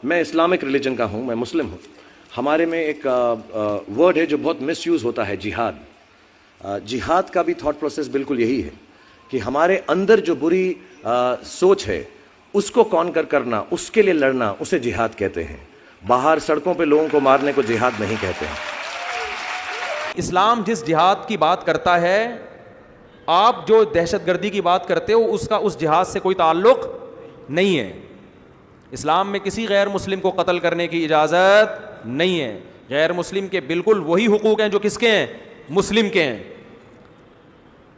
میں Islamic religion کا ہوں، میں مسلم ہوں. ہمارے میں ایک ورڈ ہے جو بہت مس یوز ہوتا ہے، جہاد. جہاد کا بھی تھاٹ پروسیس بالکل یہی ہے کہ ہمارے اندر جو بری سوچ ہے اس کو کانکر کرنا، اس کے لیے لڑنا، اسے جہاد کہتے ہیں. باہر سڑکوں پہ لوگوں کو مارنے کو جہاد نہیں کہتے ہیں. اسلام جس جہاد کی بات کرتا ہے، آپ جو دہشت گردی کی بات کرتے ہو اس کا اس جہاد سے کوئی تعلق نہیں ہے. اسلام میں کسی غیر مسلم کو قتل کرنے کی اجازت نہیں ہے. غیر مسلم کے بالکل وہی حقوق ہیں جو کس کے ہیں؟ مسلم کے ہیں.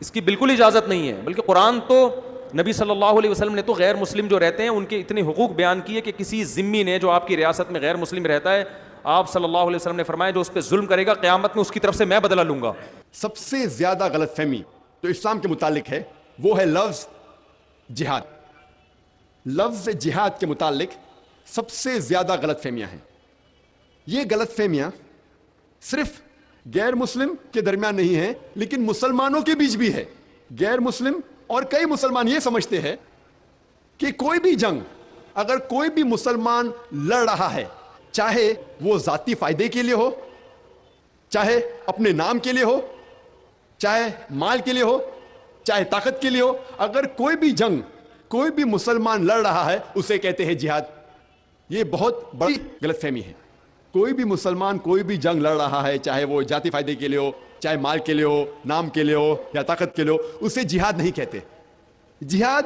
اس کی بالکل اجازت نہیں ہے. بلکہ قرآن تو نبی صلی اللہ علیہ وسلم نے تو غیر مسلم جو رہتے ہیں ان کے اتنے حقوق بیان کیے کہ کسی ذمی نے جو آپ کی ریاست میں غیر مسلم رہتا ہے، آپ صلی اللہ علیہ وسلم نے فرمایا جو اس پہ ظلم کرے گا قیامت میں اس کی طرف سے میں بدلہ لوں گا. سب سے زیادہ غلط فہمی جو اسلام کے متعلق ہے وہ ہے لفظ جہاد. لفظ جہاد کے متعلق سب سے زیادہ غلط فہمیاں ہیں. یہ غلط فہمیاں صرف غیر مسلم کے درمیان نہیں ہیں لیکن مسلمانوں کے بیچ بھی ہے. غیر مسلم اور کئی مسلمان یہ سمجھتے ہیں کہ کوئی بھی جنگ اگر کوئی بھی مسلمان لڑ رہا ہے، چاہے وہ ذاتی فائدے کے لیے ہو، چاہے اپنے نام کے لیے ہو، چاہے مال کے لیے ہو، چاہے طاقت کے لیے ہو، اگر کوئی بھی جنگ کوئی بھی مسلمان لڑ رہا ہے اسے کہتے ہیں جہاد. یہ بہت بڑی غلط فہمی ہے. کوئی بھی مسلمان کوئی بھی جنگ لڑ رہا ہے، چاہے وہ ذاتی فائدے کے لیے ہو، چاہے مال کے لیے ہو، نام کے لیے ہو یا طاقت کے لیے ہو، اسے جہاد نہیں کہتے. جہاد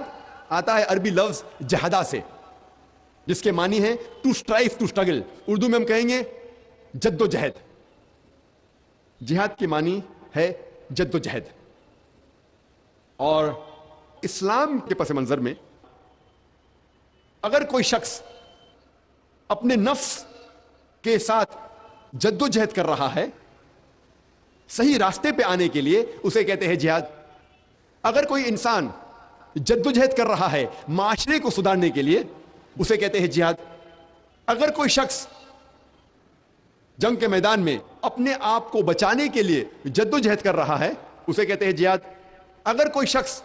آتا ہے عربی لفظ جہدا سے، جس کے معنی ہے to strive, to struggle. Urdu میں ہم کہیں گے جد و جہد. جہاد کے معنی ہے جد و جہد. اور اسلام کے پس منظر میں اگر کوئی شخص اپنے نفس کے ساتھ جد و جہد کر رہا ہے صحیح راستے پہ آنے کے لیے، اسے کہتے ہیں جہاد. اگر کوئی انسان جد و جہد کر رہا ہے معاشرے کو سدھارنے کے لیے، اسے کہتے ہیں جہاد. اگر کوئی شخص جنگ کے میدان میں اپنے آپ کو بچانے کے لیے جد و جہد کر رہا ہے، اسے کہتے ہیں جہاد. اگر کوئی شخص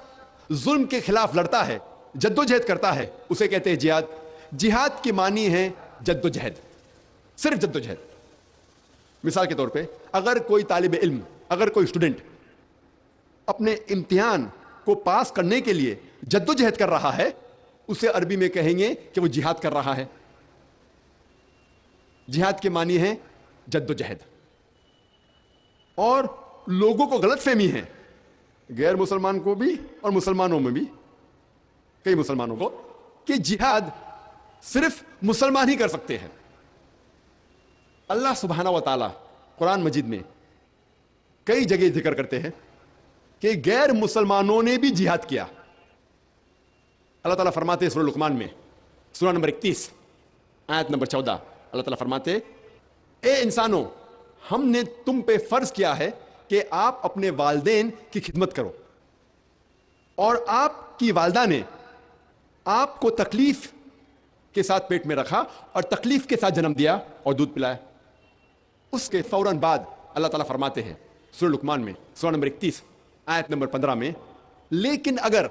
ظلم کے خلاف لڑتا ہے، جد و جہد کرتا ہے، اسے کہتے ہیں جہاد. جہاد کی معنی ہے جد و جہد، صرف جد و جہد. مثال کے طور پہ اگر کوئی طالب علم، اگر کوئی اسٹوڈنٹ اپنے امتحان کو پاس کرنے کے لیے جد و جہد کر رہا ہے، اسے عربی میں کہیں گے کہ وہ جہاد کر رہا ہے. جہاد کے معنی ہے جد و جہد. اور لوگوں کو غلط فہمی ہے، غیر مسلمان کو بھی اور مسلمانوں میں بھی، کئی مسلمانوں کو، کہ جہاد صرف مسلمان ہی کر سکتے ہیں. اللہ سبحانہ و تعالی قرآن مجید میں کئی جگہ ذکر کرتے ہیں کہ غیر مسلمانوں نے بھی جہاد کیا. اللہ تعالیٰ فرماتے ہیں سورہ لقمان میں، سورہ نمبر 31 آیت نمبر 14، اللہ تعالیٰ فرماتے اے انسانوں، ہم نے تم پہ فرض کیا ہے کہ آپ اپنے والدین کی خدمت کرو، اور آپ کی والدہ نے آپ کو تکلیف کے ساتھ پیٹ میں رکھا اور تکلیف کے ساتھ جنم دیا اور دودھ پلایا. اس کے فوراً بعد اللہ تعالیٰ فرماتے ہیں سورہ لقمان میں سورہ نمبر 31 آیت نمبر 15 میں، لیکن اگر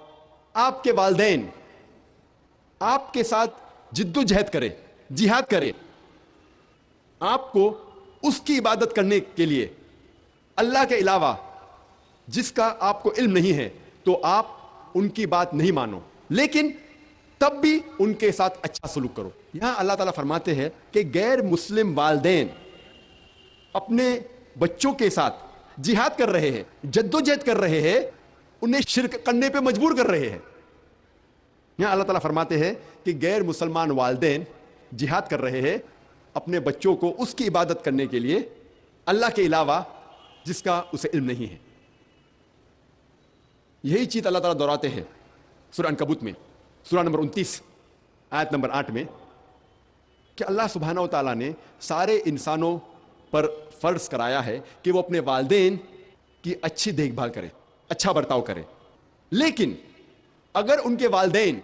آپ کے والدین آپ کے ساتھ جد و جہد کرے، جہاد کرے، آپ کو اس کی عبادت کرنے کے لیے اللہ کے علاوہ جس کا آپ کو علم نہیں ہے، تو آپ ان کی بات نہیں مانو، لیکن تب بھی ان کے ساتھ اچھا سلوک کرو. یہاں اللہ تعالیٰ فرماتے ہیں کہ غیر مسلم والدین اپنے بچوں کے ساتھ جہاد کر رہے ہیں، جد و جہد کر رہے ہیں، انہیں شرک کرنے پہ مجبور کر رہے ہیں. یہاں اللہ تعالیٰ فرماتے ہیں کہ غیر مسلمان والدین جہاد کر رہے ہیں اپنے بچوں کو اس کی عبادت کرنے کے لیے اللہ کے علاوہ جس کا اسے علم نہیں ہے. یہی چیز اللہ تعالیٰ دہراتے ہیں سورہ عنکبوت میں سورہ نمبر 29 آیت نمبر 8 میں، کہ اللہ سبحانہ و تعالیٰ نے سارے انسانوں پر فرض کرایا ہے کہ وہ اپنے والدین کی اچھی دیکھ بھال کرے، اچھا برتاؤ کرے. لیکن اگر ان کے والدین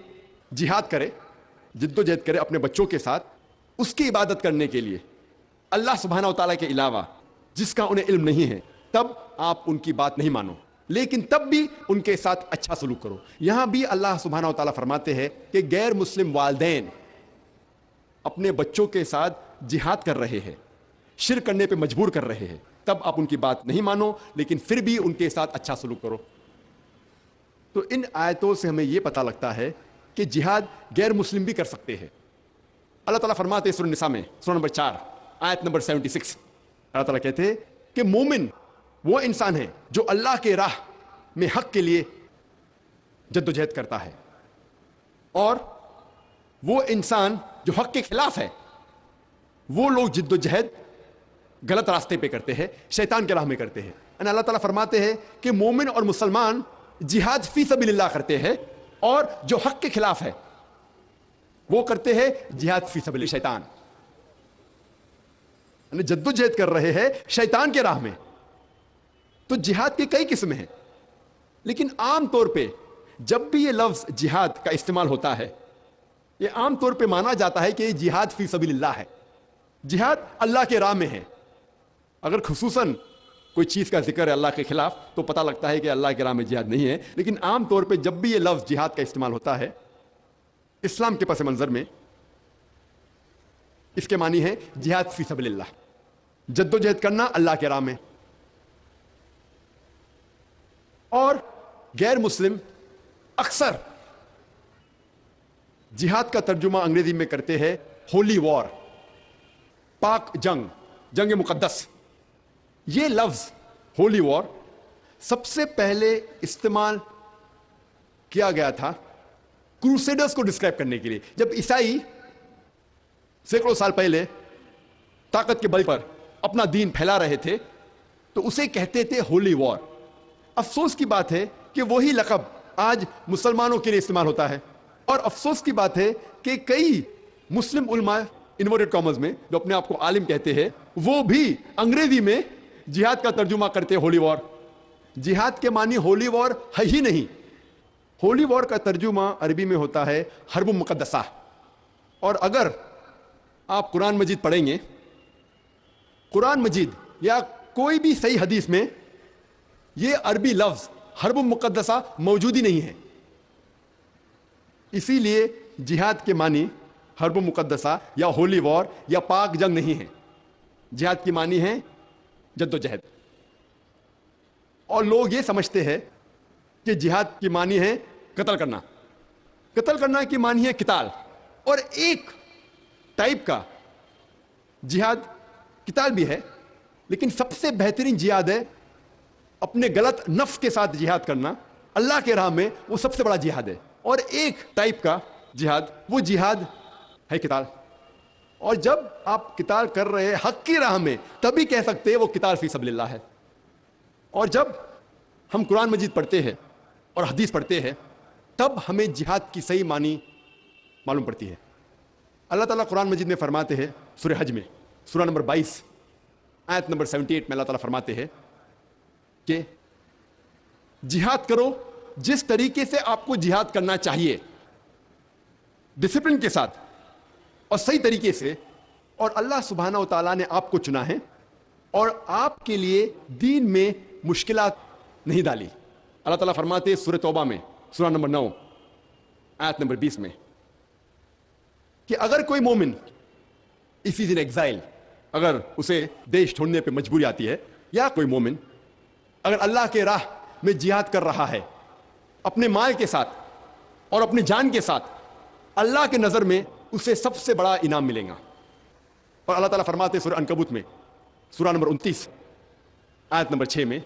جہاد کرے، جد و جہد کرے اپنے بچوں کے ساتھ اس کی عبادت کرنے کے لیے اللہ سبحانہ و تعالیٰ کے علاوہ جس کا انہیں علم نہیں ہے، تب آپ ان کی بات نہیں مانو، لیکن تب بھی ان کے ساتھ اچھا سلوک کرو. یہاں بھی اللہ سبحانہ و تعالیٰ فرماتے ہیں کہ غیر مسلم والدین اپنے بچوں کے ساتھ جہاد کر رہے ہیں, شرک کرنے پہ مجبور کر رہے ہیں, تب آپ ان کی بات نہیں مانو, لیکن پھر بھی ان کے ساتھ اچھا سلوک کرو. تو ان آیتوں سے ہمیں یہ پتہ لگتا ہے کہ جہاد غیر مسلم بھی کر سکتے ہیں. اللہ تعالیٰ فرماتے ہیں سورہ النساء میں, سورہ نمبر 4 آیت نمبر 76, اللہ تعالیٰ کہتے ہیں کہ مومن وہ انسان ہے جو اللہ کے راہ میں حق کے لیے جد و جہد کرتا ہے, اور وہ انسان جو حق کے خلاف ہے, وہ لوگ جد و جہد غلط راستے پہ کرتے ہیں, شیطان کے راہ میں کرتے ہیں. اللہ تعالیٰ فرماتے ہیں کہ مومن اور مسلمان جہاد فی سبیل اللہ کرتے ہیں, اور جو حق کے خلاف ہے وہ کرتے ہیں جہاد فی سبیل شیطان, یعنی جد و جہد کر رہے ہیں شیطان کے راہ میں. تو جہاد کی کئی قسمیں ہیں, لیکن عام طور پہ جب بھی یہ لفظ جہاد کا استعمال ہوتا ہے, یہ عام طور پہ مانا جاتا ہے کہ یہ جہاد فی سبیل اللہ ہے, جہاد اللہ کے راہ میں ہے. اگر خصوصاً کوئی چیز کا ذکر ہے اللہ کے خلاف تو پتہ لگتا ہے کہ اللہ کے راہ میں جہاد نہیں ہے, لیکن عام طور پہ جب بھی یہ لفظ جہاد کا استعمال ہوتا ہے اسلام کے پس منظر میں, اس کے معنی ہے جہاد فی سبیل اللہ, جد و جہد کرنا اللہ کے راہ میں. اور غیر مسلم اکثر جہاد کا ترجمہ انگریزی میں کرتے ہیں ہولی وار, پاک جنگ, جنگ مقدس. یہ لفظ ہولی وار سب سے پہلے استعمال کیا گیا تھا کروسیڈرز کو ڈسکرائب کرنے کے لیے. جب عیسائی سینکڑوں سال پہلے طاقت کے بل پر اپنا دین پھیلا رہے تھے تو اسے کہتے تھے ہولی وار. افسوس کی بات ہے کہ وہی لقب آج مسلمانوں کے لیے استعمال ہوتا ہے, اور افسوس کی بات ہے کہ کئی مسلم علماء انورٹڈ کامرز میں جو اپنے آپ کو عالم کہتے ہیں وہ بھی انگریزی میں جہاد کا ترجمہ کرتے ہیں ہولی وار. جہاد کے معنی ہولی وار ہے ہی نہیں. ہولی وار کا ترجمہ عربی میں ہوتا ہے حرب مقدسہ, اور اگر آپ قرآن مجید پڑھیں گے, قرآن مجید یا کوئی بھی صحیح حدیث میں یہ عربی لفظ حرب مقدسہ موجود ہی نہیں ہے. اسی لیے جہاد کے معنی حرب مقدسہ یا ہولی وار یا پاک جنگ نہیں ہے. جہاد کی معنی ہے جد و جہد. اور لوگ یہ سمجھتے ہیں کہ جہاد کی معنی ہے قتل کرنا. قتل کرنا کی معنی ہے قتال, اور ایک ٹائپ کا جہاد قتال بھی ہے, لیکن سب سے بہترین جہاد ہے اپنے غلط نفس کے ساتھ جہاد کرنا اللہ کے راہ میں, وہ سب سے بڑا جہاد ہے. اور ایک ٹائپ کا جہاد, وہ جہاد ہے قتال. اور جب آپ قتال کر رہے ہیں حق کی راہ میں تبھی کہہ سکتے ہیں وہ قتال فی سبیل اللہ ہے. اور جب ہم قرآن مجید پڑھتے ہیں اور حدیث پڑھتے ہیں تب ہمیں جہاد کی صحیح معنی معلوم پڑتی ہے. اللہ تعالیٰ قرآن مجید میں فرماتے ہیں سورہ حج میں سورہ نمبر 22 آیت نمبر 78 میں اللہ تعالیٰ فرماتے ہیں کہ جہاد کرو جس طریقے سے آپ کو جہاد کرنا چاہیے, ڈسپلن کے ساتھ اور صحیح طریقے سے. اور اللہ سبحانہ و تعالیٰ نے آپ کو چنا ہے اور آپ کے لیے دین میں مشکلات نہیں ڈالی. اللہ تعالیٰ فرماتے ہیں سورہ توبہ میں سورہ نمبر 9 آیت نمبر 20 میں کہ اگر کوئی مومن اف از ان ایگزائل, اگر اسے دیش چھوڑنے پہ مجبوری آتی ہے, یا کوئی مومن اگر اللہ کے راہ میں جہاد کر رہا ہے اپنے مال کے ساتھ اور اپنی جان کے ساتھ, اللہ کے نظر میں اسے سب سے بڑا انعام ملے گا. اور اللہ تعالیٰ فرماتے ہیں سورہ عنکبوت میں سورہ نمبر 29 آیت نمبر 6 میں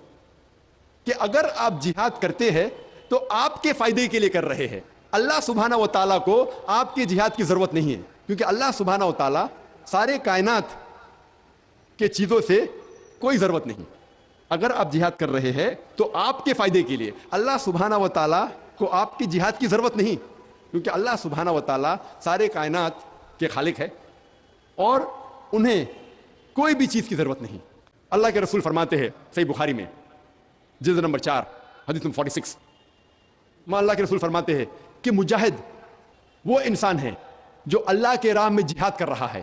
کہ اگر آپ جہاد کرتے ہیں تو آپ کے فائدے کے لیے کر رہے ہیں. اللہ سبحانہ و تعالیٰ کو آپ کے جہاد کی ضرورت نہیں ہے, کیونکہ اللہ سبحانہ و تعالیٰ سارے کائنات کے چیزوں سے کوئی ضرورت نہیں. اگر آپ جہاد کر رہے ہیں تو آپ کے فائدے کے لیے. اللہ سبحانہ و تعالیٰ کو آپ کی جہاد کی ضرورت نہیں, کیونکہ اللہ سبحانہ و تعالیٰ سارے کائنات کے خالق ہے اور انہیں کوئی بھی چیز کی ضرورت نہیں. اللہ کے رسول فرماتے ہیں صحیح بخاری میں جلد نمبر 4 حدیث نمبر 46 میں اللہ کے رسول فرماتے ہیں کہ مجاہد وہ انسان ہے جو اللہ کے راہ میں جہاد کر رہا ہے,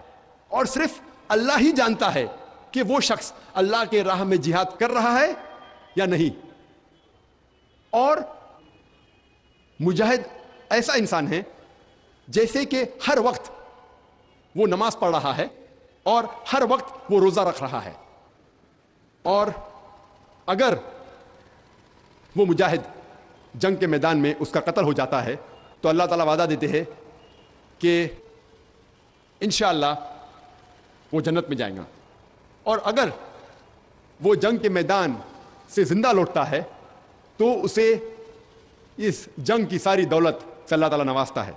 اور صرف اللہ ہی جانتا ہے کہ وہ شخص اللہ کے راہ میں جہاد کر رہا ہے یا نہیں. اور مجاہد ایسا انسان ہے جیسے کہ ہر وقت وہ نماز پڑھ رہا ہے اور ہر وقت وہ روزہ رکھ رہا ہے، اور اگر وہ مجاہد جنگ کے میدان میں اس کا قتل ہو جاتا ہے تو اللہ تعالیٰ وعدہ دیتے ہیں کہ انشاءاللہ وہ جنت میں جائیں گا، اور اگر وہ جنگ کے میدان سے زندہ لوٹتا ہے تو اسے اس جنگ کی ساری دولت سے اللہ تعالیٰ نوازتا ہے۔